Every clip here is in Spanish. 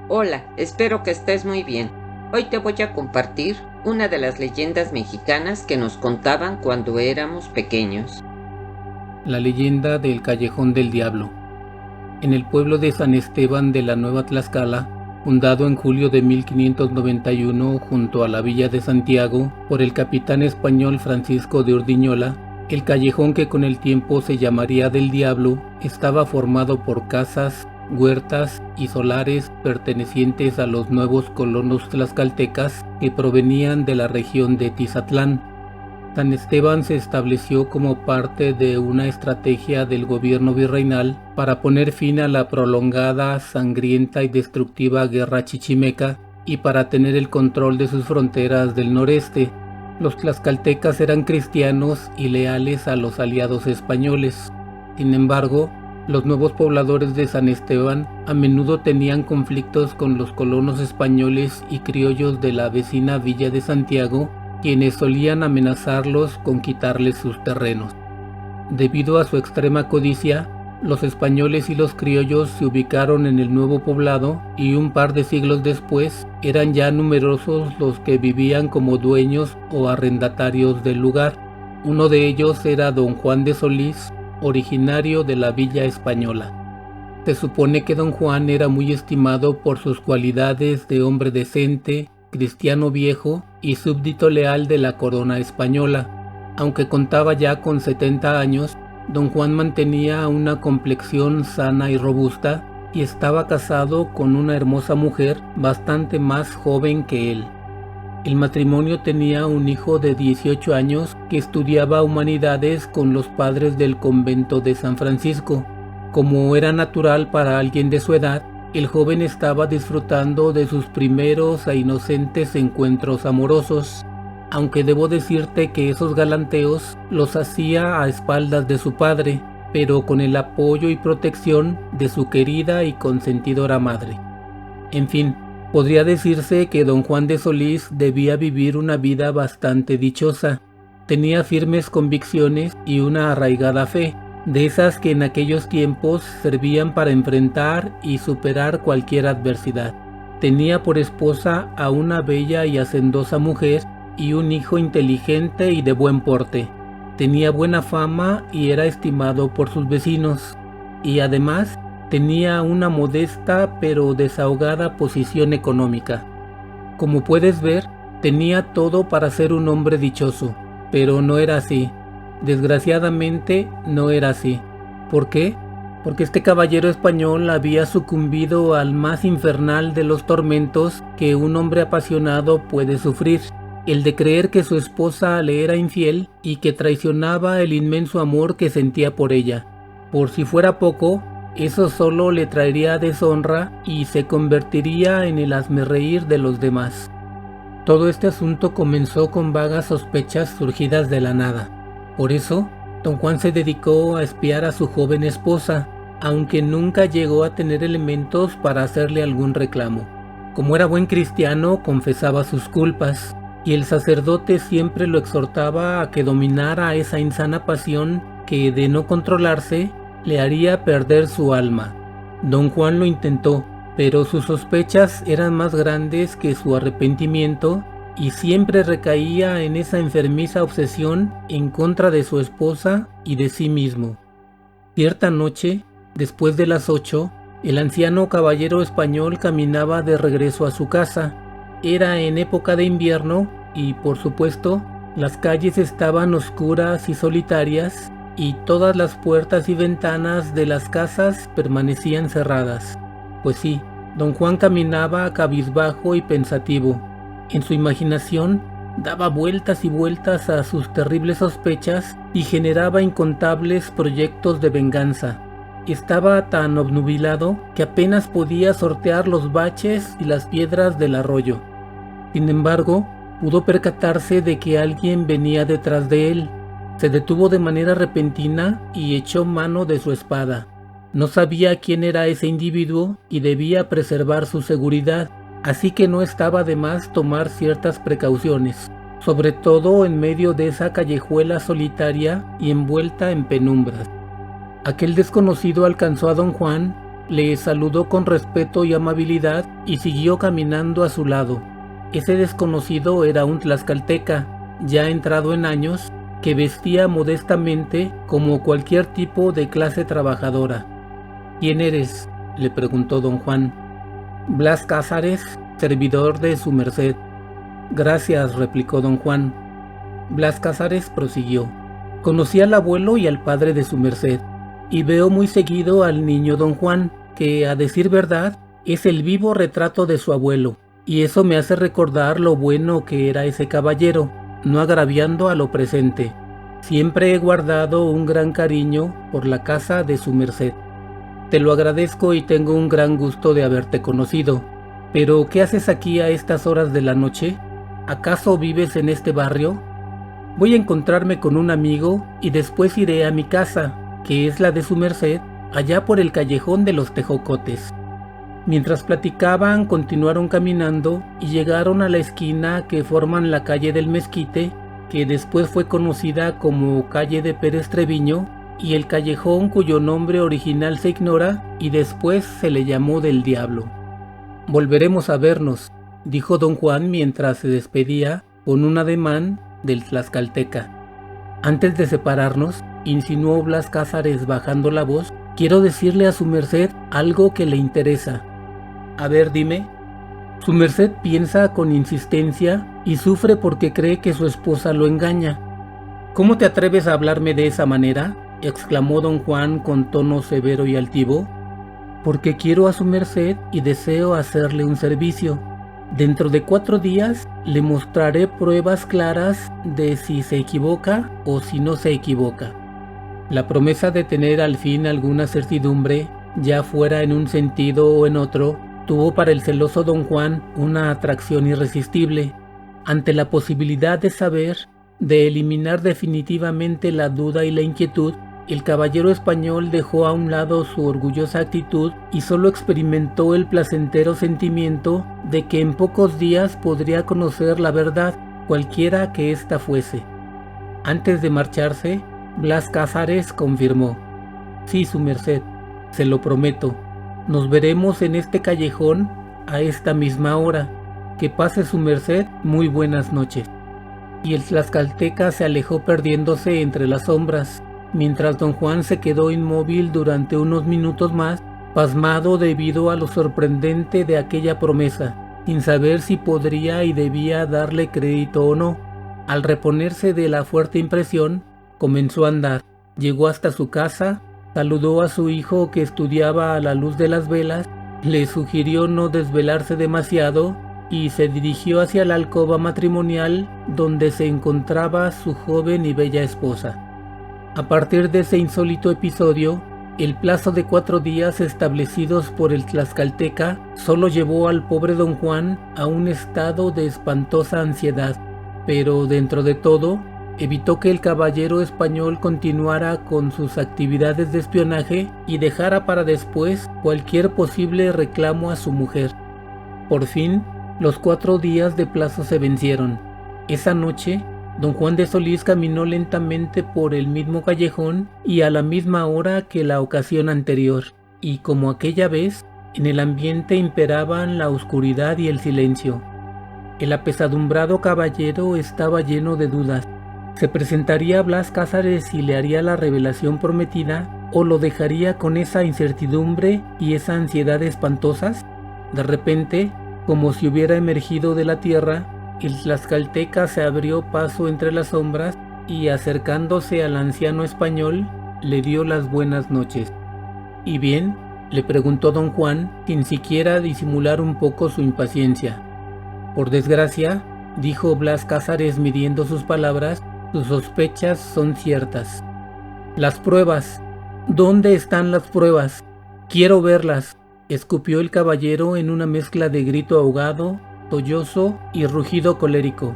Hola, espero que estés muy bien. Hoy te voy a compartir una de las leyendas mexicanas que nos contaban cuando éramos pequeños. La leyenda del Callejón del Diablo. En el pueblo de San Esteban de la Nueva Tlaxcala, fundado en julio de 1591 junto a la villa de Santiago por el capitán español Francisco de Urdiñola, el callejón, que con el tiempo se llamaría del Diablo, estaba formado por casas, huertas y solares pertenecientes a los nuevos colonos tlaxcaltecas que provenían de la región de Tizatlán. San Esteban se estableció como parte de una estrategia del gobierno virreinal para poner fin a la prolongada, sangrienta y destructiva guerra chichimeca y para tener el control de sus fronteras del noreste. Los tlaxcaltecas eran cristianos y leales a los aliados españoles. Sin embargo, los nuevos pobladores de San Esteban a menudo tenían conflictos con los colonos españoles y criollos de la vecina villa de Santiago, quienes solían amenazarlos con quitarles sus terrenos. Debido a su extrema codicia, los españoles y los criollos se ubicaron en el nuevo poblado y un par de siglos después eran ya numerosos los que vivían como dueños o arrendatarios del lugar. Uno de ellos era don Juan de Solís, originario de la Villa Española. Se supone que don Juan era muy estimado por sus cualidades de hombre decente, cristiano viejo y súbdito leal de la corona española. Aunque contaba ya con 70 años, don Juan mantenía una complexión sana y robusta y estaba casado con una hermosa mujer bastante más joven que él. El matrimonio tenía un hijo de 18 años que estudiaba humanidades con los padres del convento de San Francisco. Como era natural para alguien de su edad, el joven estaba disfrutando de sus primeros e inocentes encuentros amorosos, aunque debo decirte que esos galanteos los hacía a espaldas de su padre, pero con el apoyo y protección de su querida y consentidora madre. En fin, podría decirse que don Juan de Solís debía vivir una vida bastante dichosa. Tenía firmes convicciones y una arraigada fe, de esas que en aquellos tiempos servían para enfrentar y superar cualquier adversidad. Tenía por esposa a una bella y hacendosa mujer y un hijo inteligente y de buen porte. Tenía buena fama y era estimado por sus vecinos. Y además tenía una modesta pero desahogada posición económica. Como puedes ver, tenía todo para ser un hombre dichoso, pero no era así. Desgraciadamente no era así. ¿Por qué? Porque este caballero español había sucumbido al más infernal de los tormentos que un hombre apasionado puede sufrir, el de creer que su esposa le era infiel y que traicionaba el inmenso amor que sentía por ella. Por si fuera poco, eso solo le traería deshonra y se convertiría en el hazmerreír de los demás. Todo este asunto comenzó con vagas sospechas surgidas de la nada. Por eso, don Juan se dedicó a espiar a su joven esposa, aunque nunca llegó a tener elementos para hacerle algún reclamo. Como era buen cristiano, confesaba sus culpas, y el sacerdote siempre lo exhortaba a que dominara esa insana pasión que, de no controlarse, le haría perder su alma. Don Juan lo intentó, pero sus sospechas eran más grandes que su arrepentimiento, y siempre recaía en esa enfermiza obsesión en contra de su esposa y de sí mismo. Cierta noche, después de las 8, el anciano caballero español caminaba de regreso a su casa. Era en época de invierno y, por supuesto, las calles estaban oscuras y solitarias y todas las puertas y ventanas de las casas permanecían cerradas. Pues sí, don Juan caminaba cabizbajo y pensativo. En su imaginación daba vueltas y vueltas a sus terribles sospechas y generaba incontables proyectos de venganza. Estaba tan obnubilado que apenas podía sortear los baches y las piedras del arroyo. Sin embargo, pudo percatarse de que alguien venía detrás de él. Se detuvo de manera repentina y echó mano de su espada. No sabía quién era ese individuo y debía preservar su seguridad, así que no estaba de más tomar ciertas precauciones, sobre todo en medio de esa callejuela solitaria y envuelta en penumbras. Aquel desconocido alcanzó a don Juan le saludó con respeto y amabilidad y siguió caminando a su lado. Ese desconocido era un tlaxcalteca, ya entrado en años, que vestía modestamente como cualquier tipo de clase trabajadora. «¿Quién eres?», le preguntó don Juan. «Blas Cázares, servidor de su merced». «Gracias», replicó don Juan. Blas Cázares prosiguió: «Conocí al abuelo y al padre de su merced, y veo muy seguido al niño don Juan, que, a decir verdad, es el vivo retrato de su abuelo, y eso me hace recordar lo bueno que era ese caballero, no agraviando a lo presente. Siempre he guardado un gran cariño por la casa de su merced. Te lo agradezco y tengo un gran gusto de haberte conocido. Pero, ¿qué haces aquí a estas horas de la noche? ¿Acaso vives en este barrio? Voy a encontrarme con un amigo y después iré a mi casa, que es la de su merced, allá por el callejón de los Tejocotes». Mientras platicaban, continuaron caminando y llegaron a la esquina que forman la calle del Mezquite, que después fue conocida como calle de Pérez Treviño, y el callejón cuyo nombre original se ignora y después se le llamó del Diablo. «Volveremos a vernos», dijo don Juan mientras se despedía con un ademán del tlaxcalteca. «Antes de separarnos», insinuó Blas Cázares bajando la voz, «quiero decirle a su merced algo que le interesa». «A ver, dime». «Su merced piensa con insistencia y sufre porque cree que su esposa lo engaña». «¿Cómo te atreves a hablarme de esa manera?», exclamó don Juan con tono severo y altivo. «Porque quiero a su merced y deseo hacerle un servicio. Dentro de 4 días le mostraré pruebas claras de si se equivoca o si no se equivoca». La promesa de tener al fin alguna certidumbre, ya fuera en un sentido o en otro, tuvo para el celoso don Juan una atracción irresistible. Ante la posibilidad de saber, de eliminar definitivamente la duda y la inquietud, el caballero español dejó a un lado su orgullosa actitud y solo experimentó el placentero sentimiento de que en pocos días podría conocer la verdad, cualquiera que ésta fuese. Antes de marcharse, Blas Cázares confirmó: «Sí, su merced, se lo prometo. Nos veremos en este callejón a esta misma hora. Que pase su merced muy buenas noches». Y el tlaxcalteca se alejó perdiéndose entre las sombras, mientras don Juan se quedó inmóvil durante unos minutos más, pasmado debido a lo sorprendente de aquella promesa, sin saber si podría y debía darle crédito o no. Al reponerse de la fuerte impresión, comenzó a andar. Llegó hasta su casa, saludó a su hijo que estudiaba a la luz de las velas, le sugirió no desvelarse demasiado y se dirigió hacia la alcoba matrimonial donde se encontraba su joven y bella esposa. A partir de ese insólito episodio, el plazo de 4 días establecidos por el tlaxcalteca solo llevó al pobre don Juan a un estado de espantosa ansiedad, pero dentro de todo, evitó que el caballero español continuara con sus actividades de espionaje y dejara para después cualquier posible reclamo a su mujer. Por fin, los 4 días de plazo se vencieron. Esa noche, don Juan de Solís caminó lentamente por el mismo callejón y a la misma hora que la ocasión anterior, y como aquella vez, en el ambiente imperaban la oscuridad y el silencio. El apesadumbrado caballero estaba lleno de dudas. ¿Se presentaría a Blas Cázares y le haría la revelación prometida, o lo dejaría con esa incertidumbre y esa ansiedad espantosas? De repente, como si hubiera emergido de la tierra, el tlaxcalteca se abrió paso entre las sombras y, acercándose al anciano español, le dio las buenas noches. «¿Y bien?», le preguntó don Juan, sin siquiera disimular un poco su impaciencia. «Por desgracia», dijo Blas Cázares midiendo sus palabras, «sus sospechas son ciertas». «Las pruebas. ¿Dónde están las pruebas? Quiero verlas», escupió el caballero en una mezcla de grito ahogado, sollozo y rugido colérico.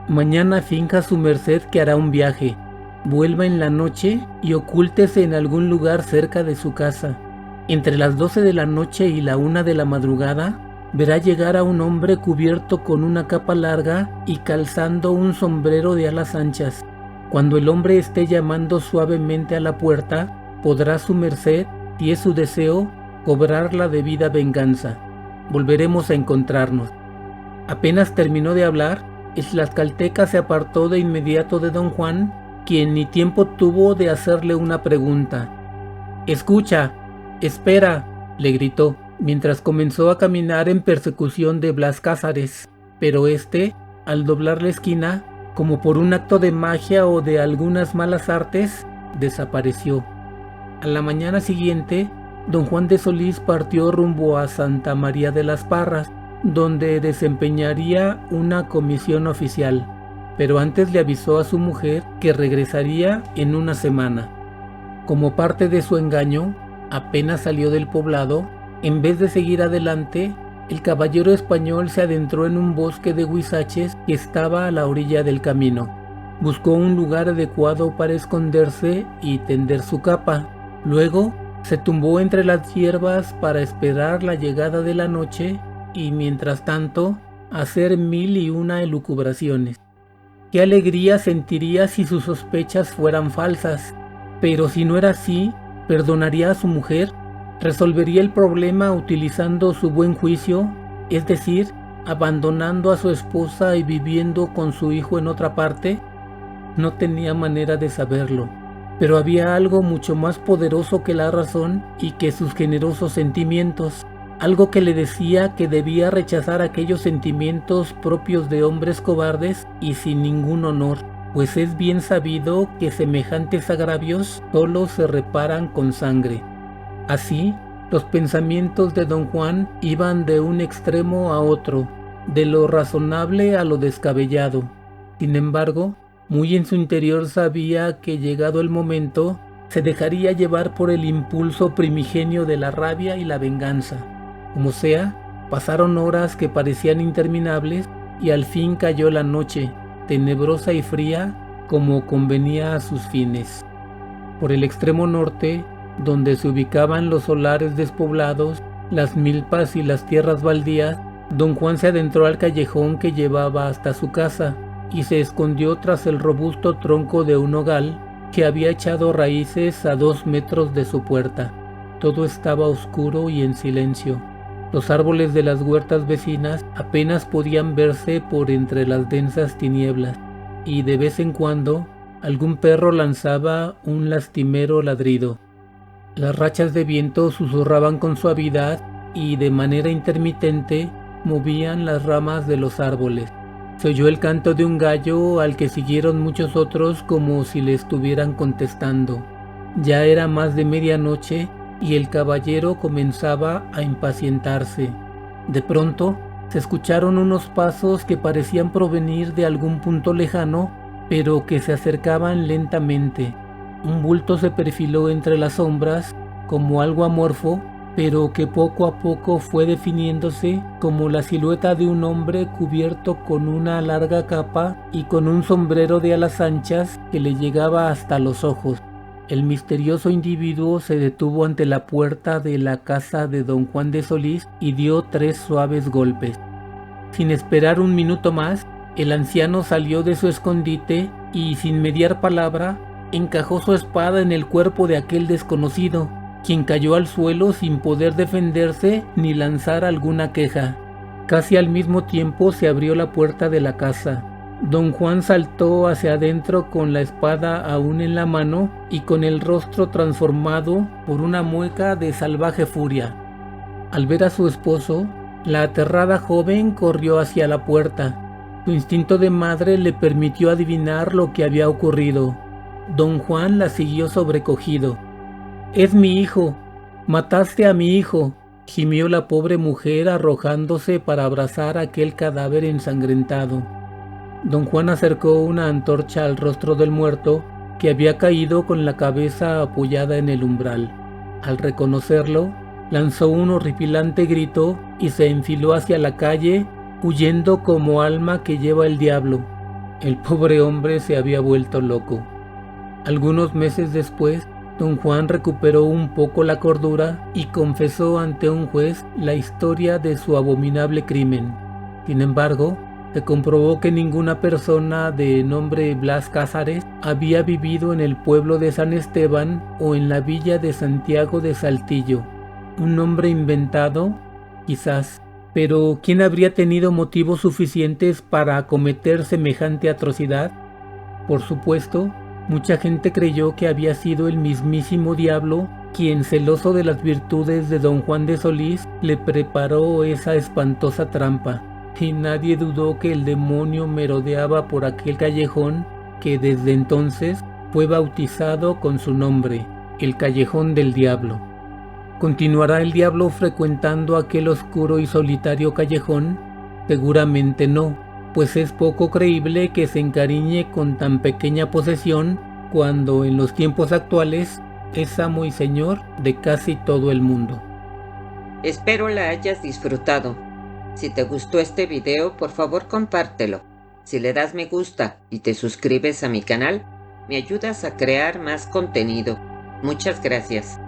«Mañana finja su merced que hará un viaje. Vuelva en la noche y ocúltese en algún lugar cerca de su casa. Entre las 12 de la noche y la 1 de la madrugada, verá llegar a un hombre cubierto con una capa larga y calzando un sombrero de alas anchas. Cuando el hombre esté llamando suavemente a la puerta, podrá su merced, si es su deseo, cobrar la debida venganza. Volveremos a encontrarnos. Apenas terminó de hablar, el tlaxcalteca se apartó de inmediato de don Juan, quien ni tiempo tuvo de hacerle una pregunta. «Escucha, espera», le gritó, mientras comenzó a caminar en persecución de Blas Cázares, pero este, al doblar la esquina, como por un acto de magia o de algunas malas artes, desapareció. A la mañana siguiente, don Juan de Solís partió rumbo a Santa María de las Parras, donde desempeñaría una comisión oficial, pero antes le avisó a su mujer que regresaría en una semana. Como parte de su engaño, apenas salió del poblado, en vez de seguir adelante, el caballero español se adentró en un bosque de huizaches que estaba a la orilla del camino. Buscó un lugar adecuado para esconderse y tender su capa. Luego, se tumbó entre las hierbas para esperar la llegada de la noche y, mientras tanto, hacer 1001 elucubraciones. Qué alegría sentiría si sus sospechas fueran falsas, pero si no era así, perdonaría a su mujer, resolvería el problema utilizando su buen juicio, es decir, abandonando a su esposa y viviendo con su hijo en otra parte. No tenía manera de saberlo, pero había algo mucho más poderoso que la razón y que sus generosos sentimientos, algo que le decía que debía rechazar aquellos sentimientos propios de hombres cobardes y sin ningún honor, pues es bien sabido que semejantes agravios solo se reparan con sangre. Así, los pensamientos de don Juan iban de un extremo a otro, de lo razonable a lo descabellado. Sin embargo, muy en su interior sabía que llegado el momento, se dejaría llevar por el impulso primigenio de la rabia y la venganza. Como sea, pasaron horas que parecían interminables y al fin cayó la noche, tenebrosa y fría como convenía a sus fines. Por el extremo norte, donde se ubicaban los solares despoblados, las milpas y las tierras baldías, don Juan se adentró al callejón que llevaba hasta su casa y se escondió tras el robusto tronco de un nogal que había echado raíces a 2 metros de su puerta. Todo estaba oscuro y en silencio. Los árboles de las huertas vecinas apenas podían verse por entre las densas tinieblas, y de vez en cuando algún perro lanzaba un lastimero ladrido. Las rachas de viento susurraban con suavidad y de manera intermitente movían las ramas de los árboles. Se oyó el canto de un gallo al que siguieron muchos otros como si le estuvieran contestando. Ya era más de medianoche y el caballero comenzaba a impacientarse. De pronto se escucharon unos pasos que parecían provenir de algún punto lejano, pero que se acercaban lentamente. Un bulto se perfiló entre las sombras como algo amorfo, pero que poco a poco fue definiéndose como la silueta de un hombre cubierto con una larga capa y con un sombrero de alas anchas que le llegaba hasta los ojos. El misterioso individuo se detuvo ante la puerta de la casa de don Juan de Solís y dio 3 suaves golpes. Sin esperar un minuto más, el anciano salió de su escondite y, sin mediar palabra, encajó su espada en el cuerpo de aquel desconocido, quien cayó al suelo sin poder defenderse ni lanzar alguna queja. Casi al mismo tiempo se abrió la puerta de la casa. Don Juan saltó hacia adentro con la espada aún en la mano y con el rostro transformado por una mueca de salvaje furia. Al ver a su esposo, la aterrada joven corrió hacia la puerta. Su instinto de madre le permitió adivinar lo que había ocurrido. Don Juan la siguió sobrecogido. «Es mi hijo, mataste a mi hijo», gimió la pobre mujer arrojándose para abrazar aquel cadáver ensangrentado. Don Juan acercó una antorcha al rostro del muerto, que había caído con la cabeza apoyada en el umbral. Al reconocerlo, lanzó un horripilante grito y se enfiló hacia la calle, huyendo como alma que lleva el diablo. El pobre hombre se había vuelto loco. Algunos meses después, don Juan recuperó un poco la cordura y confesó ante un juez la historia de su abominable crimen. Sin embargo, se comprobó que ninguna persona de nombre Blas Cázares había vivido en el pueblo de San Esteban o en la villa de Santiago de Saltillo. ¿Un nombre inventado? Quizás. Pero ¿quién habría tenido motivos suficientes para cometer semejante atrocidad? Por supuesto, mucha gente creyó que había sido el mismísimo diablo quien, celoso de las virtudes de don Juan de Solís, le preparó esa espantosa trampa, y nadie dudó que el demonio merodeaba por aquel callejón que desde entonces fue bautizado con su nombre, el Callejón del Diablo. ¿Continuará el diablo frecuentando aquel oscuro y solitario callejón? Seguramente no, pues es poco creíble que se encariñe con tan pequeña posesión cuando en los tiempos actuales es amo y señor de casi todo el mundo. Espero la hayas disfrutado. Si te gustó este video, por favor compártelo. Si le das me gusta y te suscribes a mi canal, me ayudas a crear más contenido. Muchas gracias.